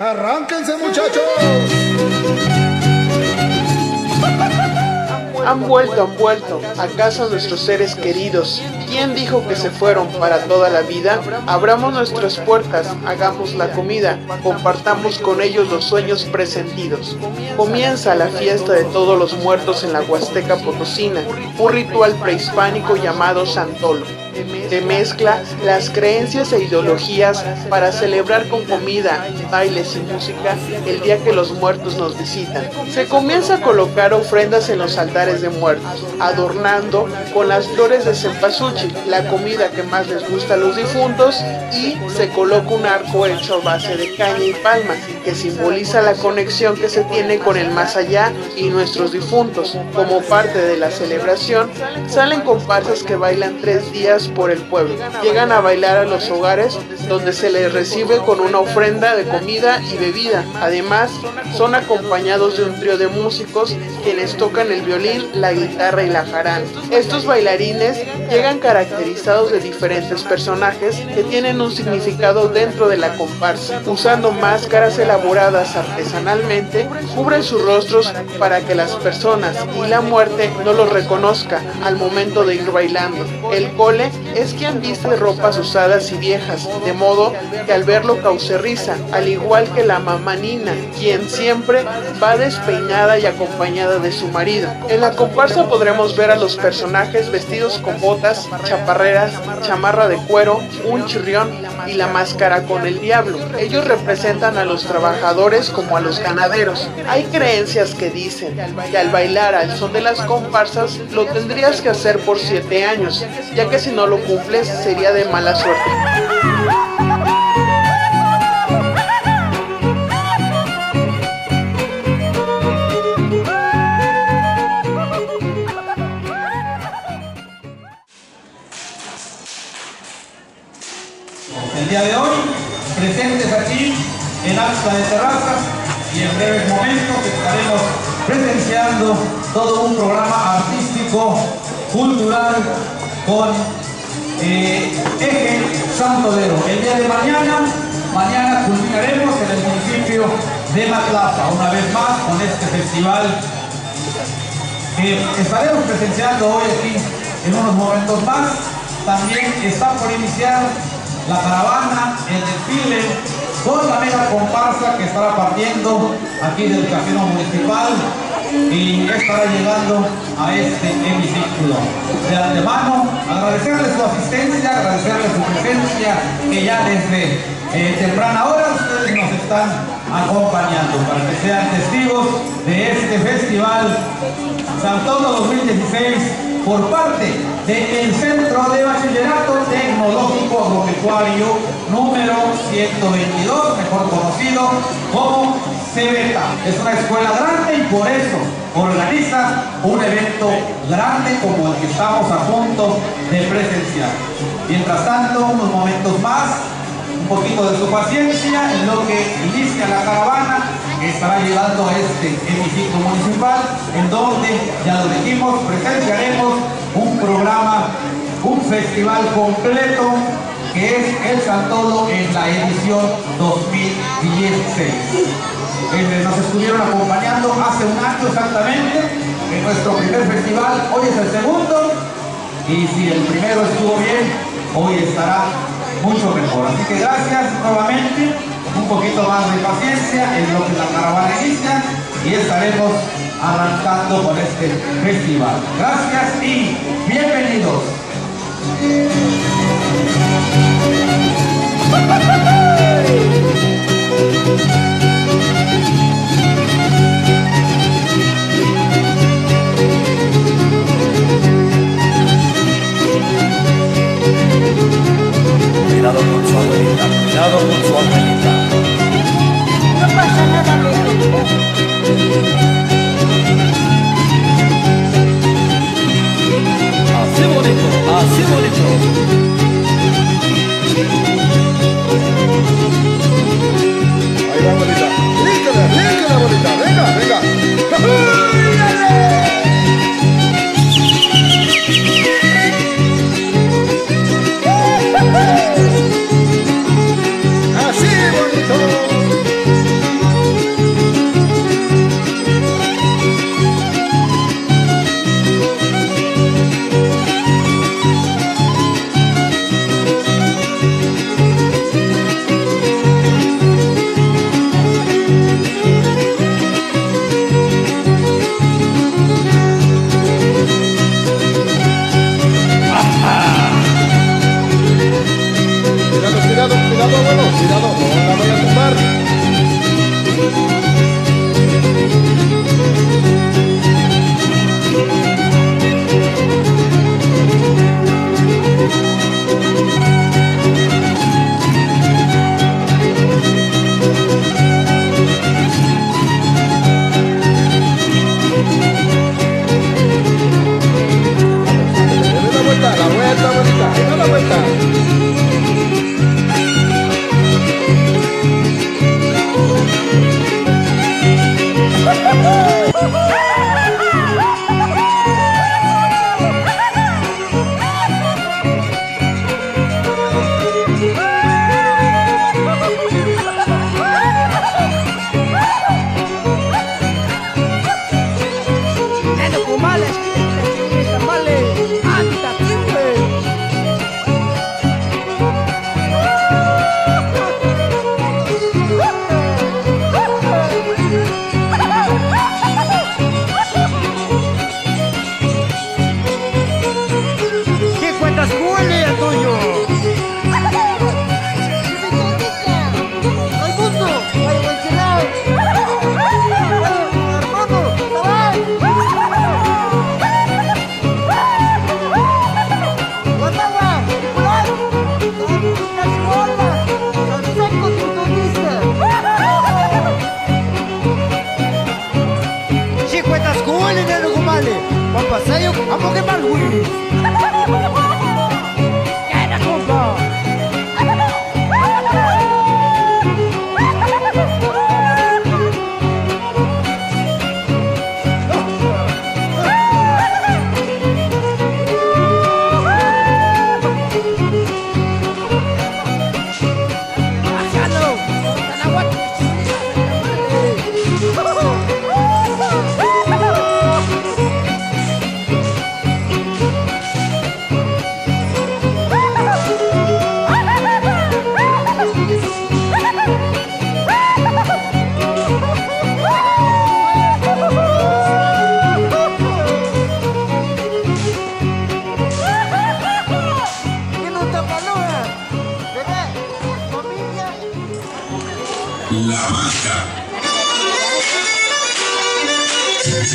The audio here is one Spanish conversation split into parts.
¡Arránquense, muchachos! Han vuelto. ¿Acaso nuestros seres queridos? ¿Quién dijo que se fueron para toda la vida? Abramos nuestras puertas, hagamos la comida, compartamos con ellos los sueños presentidos. Comienza la fiesta de todos los muertos en la Huasteca Potosina, un ritual prehispánico llamado Santolo, que mezcla las creencias e ideologías para celebrar con comida, bailes y música el día que los muertos nos visitan. Se comienza a colocar ofrendas en los altares de muertos, adornando con las flores de cempasúchil, la comida que más les gusta a los difuntos, y se coloca un arco hecho a base de caña y palma, que simboliza la conexión que se tiene con el más allá y nuestros difuntos. Como parte de la celebración, salen comparsas que bailan 3 días por el pueblo. Llegan a bailar a los hogares, donde se les recibe con una ofrenda de comida y bebida. Además, son acompañados de un trío de músicos quienes tocan el violín, la guitarra y la jarana. Estos bailarines llegan caracterizados de diferentes personajes que tienen un significado dentro de la comparsa. Usando máscaras elaboradas artesanalmente, cubren sus rostros para que las personas y la muerte no los reconozca al momento de ir bailando. El cole es quien viste ropas usadas y viejas, de modo que al verlo cause risa, al igual que la mamá Nina, quien siempre va despeinada y acompañada de su marido. En la comparsa podremos ver a los personajes vestidos con botas, chaparreras, chamarra de cuero, un chirrión y la máscara con el diablo. Ellos representan a los trabajadores como a los ganaderos. Hay creencias que dicen que al bailar al son de las comparsas lo tendrías que hacer por 7 años, ya que si no lo cumples sería de mala suerte. El día de hoy, presentes aquí en Axtla de Terrazas, y en breves momentos estaremos presenciando todo un programa artístico, cultural, con eje santolero. El día de mañana culminaremos en el municipio de Matlapa, una vez más con este festival que estaremos presenciando hoy aquí en unos momentos más. También está por iniciar la caravana, el desfile, con la mega comparsa que estará partiendo aquí del casino municipal y estará llegando a este hemiciclo. De antemano, agradecerles su asistencia, agradecerles su presencia, que ya desde temprana hora ustedes nos están acompañando para que sean testigos de este festival Santolo 2016 por parte del Centro de Bachillerato Tecnológico Agropecuario número 122, mejor conocido como CEBETA. Es una escuela grande y por eso organiza un evento grande como el que estamos a punto de presenciar. Mientras tanto, unos momentos más, un poquito de su paciencia en lo que inicia la caravana que estará llegando a este hemiciclo municipal, en donde, ya lo dijimos, presenciaremos un programa, un festival completo que es el Santolo en la edición 2016. Nos estuvieron acompañando hace un año exactamente en nuestro primer festival, hoy es el segundo, y si el primero estuvo bien, hoy estará mucho mejor. Así que gracias nuevamente, un poquito más de paciencia en lo que la caravana inicia y estaremos arrancando con este festival. Gracias y bienvenidos. Cuidado con su abuelita, cuidado con su abuelita. No pasa nada, Así bonito, así bonito. Ahí va,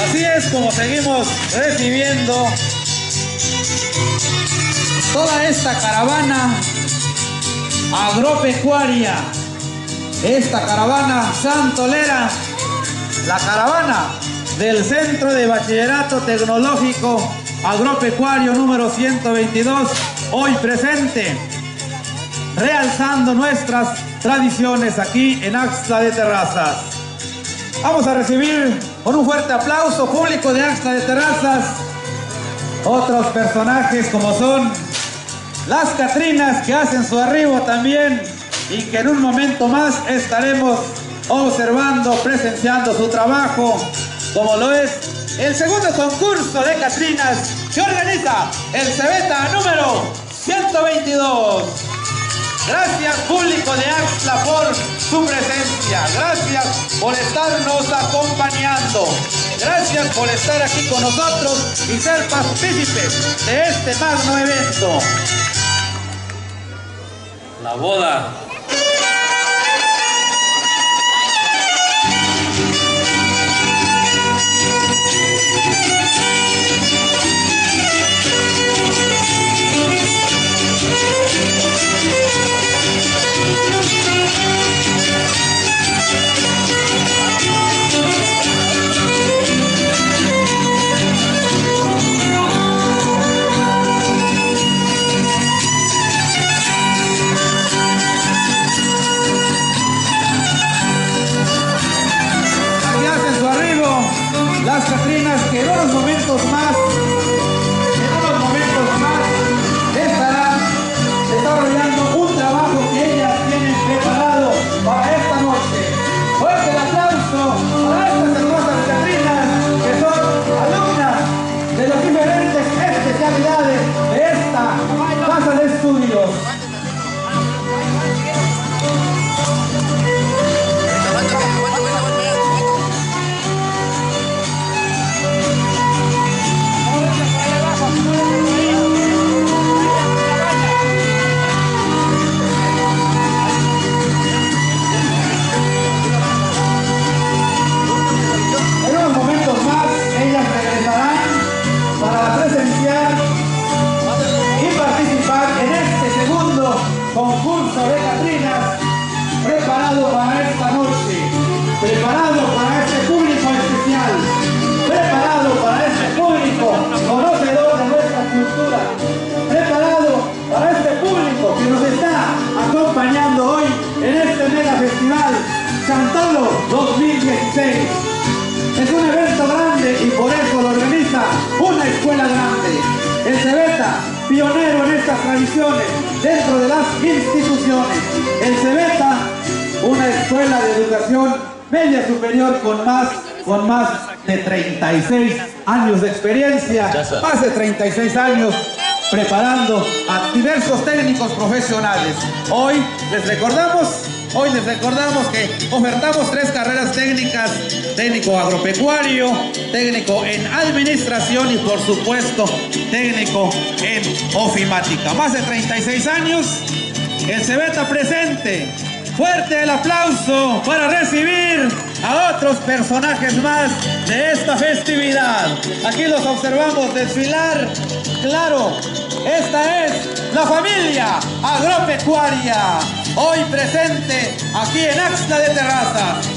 Así es como seguimos recibiendo toda esta caravana agropecuaria, esta caravana santolera, la caravana del Centro de Bachillerato Tecnológico Agropecuario número 122, hoy presente, realzando nuestras tradiciones aquí en Axtla de Terrazas. Vamos a recibir con un fuerte aplauso público de Axtla de Terrazas otros personajes como son las Catrinas, que hacen su arribo también y que en un momento más estaremos observando, presenciando su trabajo, como lo es el segundo concurso de Catrinas que organiza el Cebeta número 122. Gracias, público de Axtla, por su presencia. Gracias por estarnos acompañando. Gracias por estar aquí con nosotros y ser partícipes de este magno evento. La boda. Las Catrinas, que en unos momentos más estarán desarrollando un trabajo que ellas tienen preparado para esta noche. Fuerte el aplauso para estas hermosas Catrinas, que son alumnas de las diferentes especialidades de esta casa de estudios. Concurso de Catrinas preparado para esta noche, preparado para este público especial, preparado para este público conocedor de nuestra cultura, preparado para este público que nos está acompañando hoy en este mega festival Chantolo 2016. Es un evento grande y por eso lo organiza una escuela grande. El Cebeta, pionero en estas tradiciones dentro de las instituciones. El Cebeta, una escuela de educación media superior con más de 36 años de experiencia, más de 36 años preparando a diversos técnicos profesionales. Hoy les recordamos que ofertamos 3 carreras técnicas: técnico agropecuario, técnico en administración y por supuesto técnico en ofimática. Más de 36 años, el Cebeta presente. Fuerte el aplauso para recibir a otros personajes más de esta festividad. Aquí los observamos desfilar. Claro, esta es la familia agropecuaria, hoy presente aquí en Axtla de Terrazas.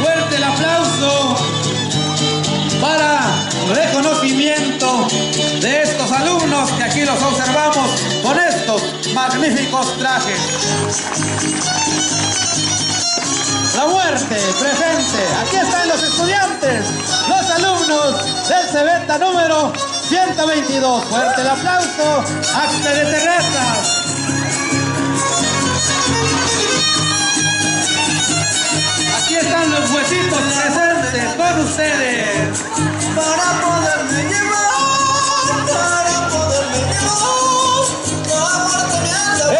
Fuerte el aplauso para reconocimiento los observamos con estos magníficos trajes. La muerte presente. Aquí están los estudiantes, los alumnos del Cebeta número 122. Fuerte el aplauso. Axla de Terrazas. Aquí están los huesitos presentes con ustedes. Para poderme llevar, para poderme llevar.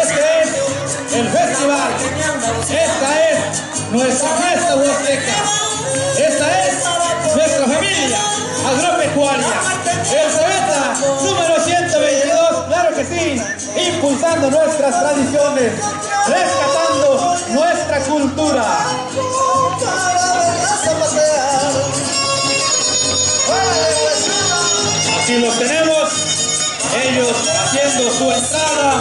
Este es el festival. Esta es nuestra fiesta huasteca. Esta es nuestra familia agropecuaria. El Cebeta número 122, claro que sí, impulsando nuestras tradiciones, rescatando nuestra cultura. Aquí los tenemos, ellos haciendo su entrada,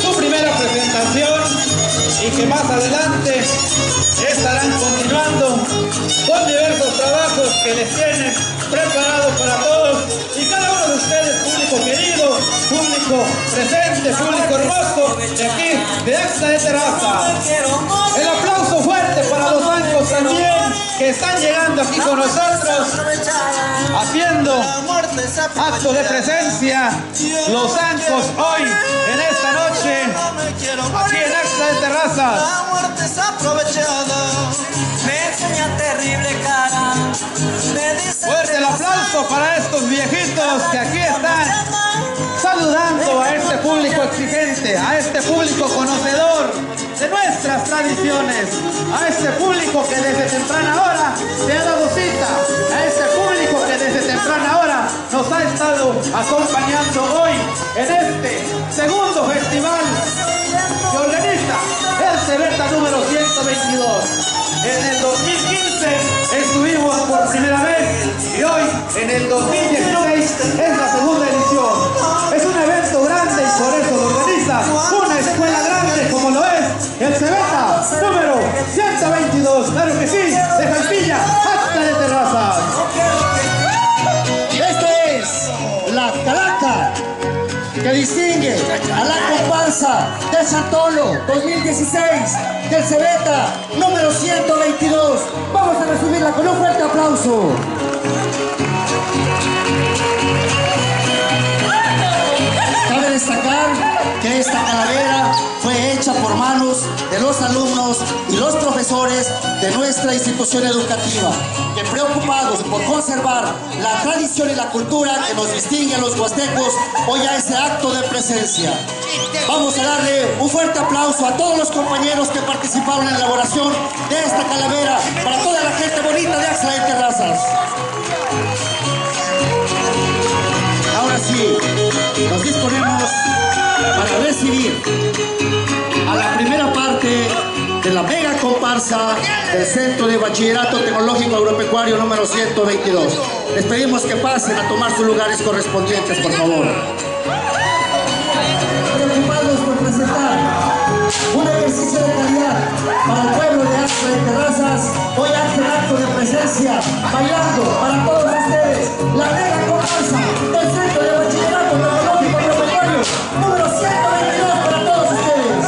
su primera presentación, y que más adelante estarán continuando con diversos trabajos que les tienen preparados para todos y cada uno de ustedes, público querido, público presente, público hermoso de aquí, de Axla de Terrazas. El aplauso fuerte para los bancos también, que están llegando aquí con nosotros, haciendo acto de presencia, los bancos hoy, en esta noche, aquí en Axla de Terrazas. La muerte es aprovechada, me enseña terrible cara, me dice. Fuerte el aplauso para estos viejitos que aquí están saludando a este público exigente, a este público conocedor de nuestras tradiciones, a este público que desde temprana hora se ha dado cita, a este público que desde temprana hora nos ha estado acompañando hoy en este segundo festival que organiza el Cebeta número 122. En el 2015 estuvimos por primera vez y hoy en el 2016 es la segunda edición. Es un evento grande y por eso lo organiza una escuela grande como lo es el Cebeta número 122. Claro que sí, de Jalpilla hasta de Terrazas. Esta es la calaca que distingue a la comparsa de Santolo 2016 del Cebeta número 122. Vamos a recibirla con un fuerte aplauso. Cabe destacar que esta calavera fue hecha por manos de los alumnos y los profesores de nuestra institución educativa, que preocupados por conservar la tradición y la cultura que nos distingue a los huastecos, hoy a ese acto de presencia. Vamos a darle un fuerte aplauso a todos los compañeros que participaron en la elaboración de esta calavera, para toda la gente bonita de Axla de Terrazas. Ahora sí, nos disponemos para recibir a la primera parte de la mega comparsa del Centro de Bachillerato Tecnológico Agropecuario número 122. Les pedimos que pasen a tomar sus lugares correspondientes, por favor. Preocupados por presentar un ejercicio de calidad para el pueblo de Axla de Terrazas, hoy hacen acto de presencia, bailando para todos ustedes, la mega comparsa del Centro de Bachillerato Tecnológico Agropecuario número 122 para todos ustedes.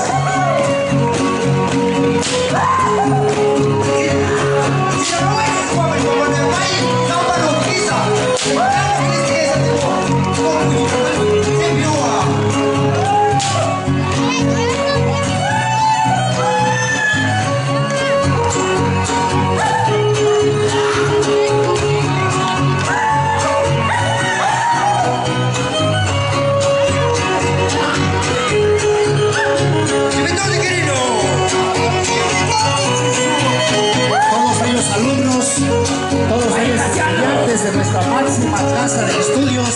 De nuestra máxima casa de estudios,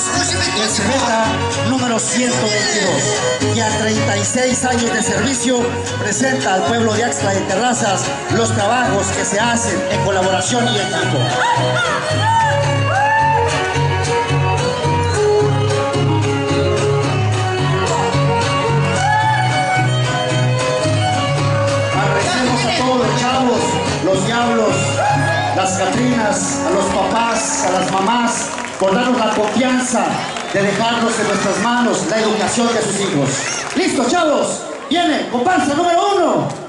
el Cebeta número 122, que a 36 años de servicio presenta al pueblo de Axla de Terrazas los trabajos que se hacen en colaboración y equipo. Agradecemos a todos los chavos, los diablos, las catrinas, a los papás, a las mamás, por darnos la confianza de dejarnos en nuestras manos la educación de sus hijos. ¡Listo, chavos! Viene, comparsa número 1.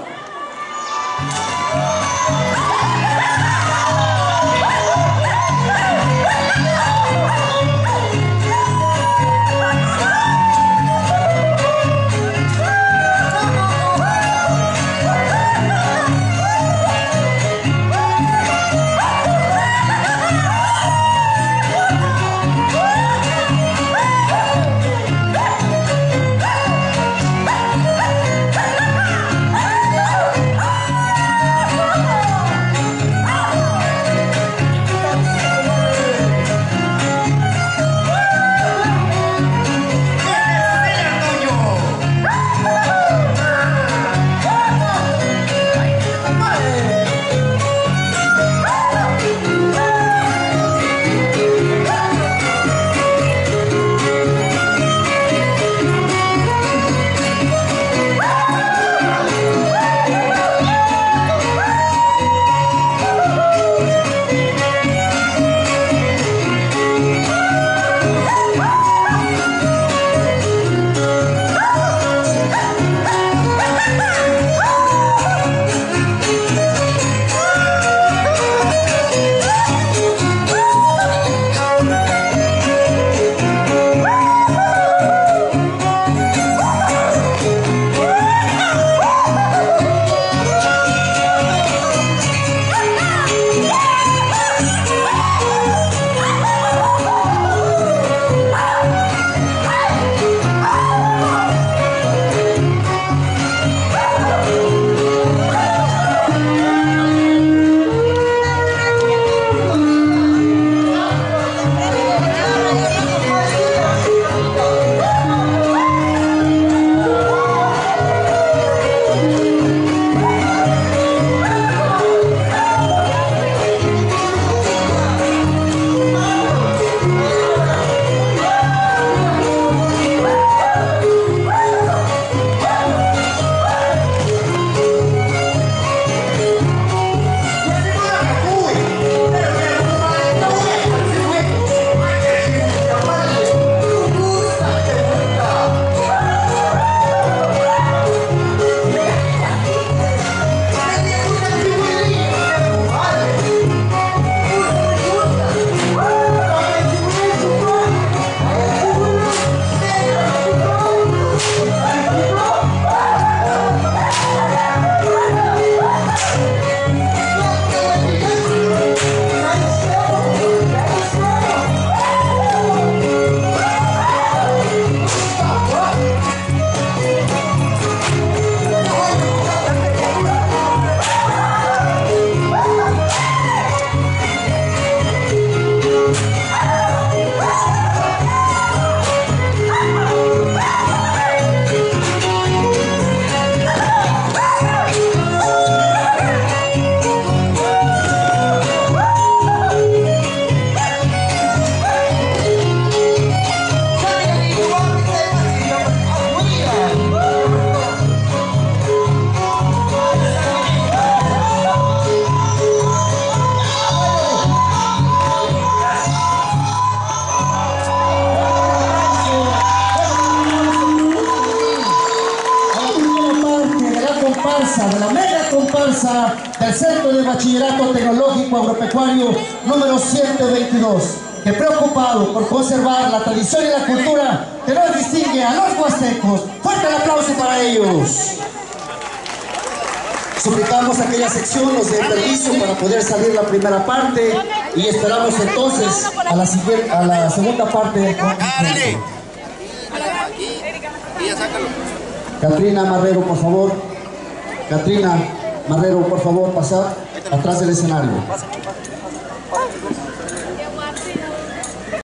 De la mega comparsa del Centro de Bachillerato Tecnológico Agropecuario número 122, que preocupado por conservar la tradición y la cultura que nos distingue a los huastecos. Fuerte el aplauso para ellos. Suplicamos a aquella sección nos dé permiso para poder salir la primera parte y esperamos entonces a la segunda parte del concierto. Catrina Marrero, por favor. Catrina Marrero, por favor, pasar atrás del escenario.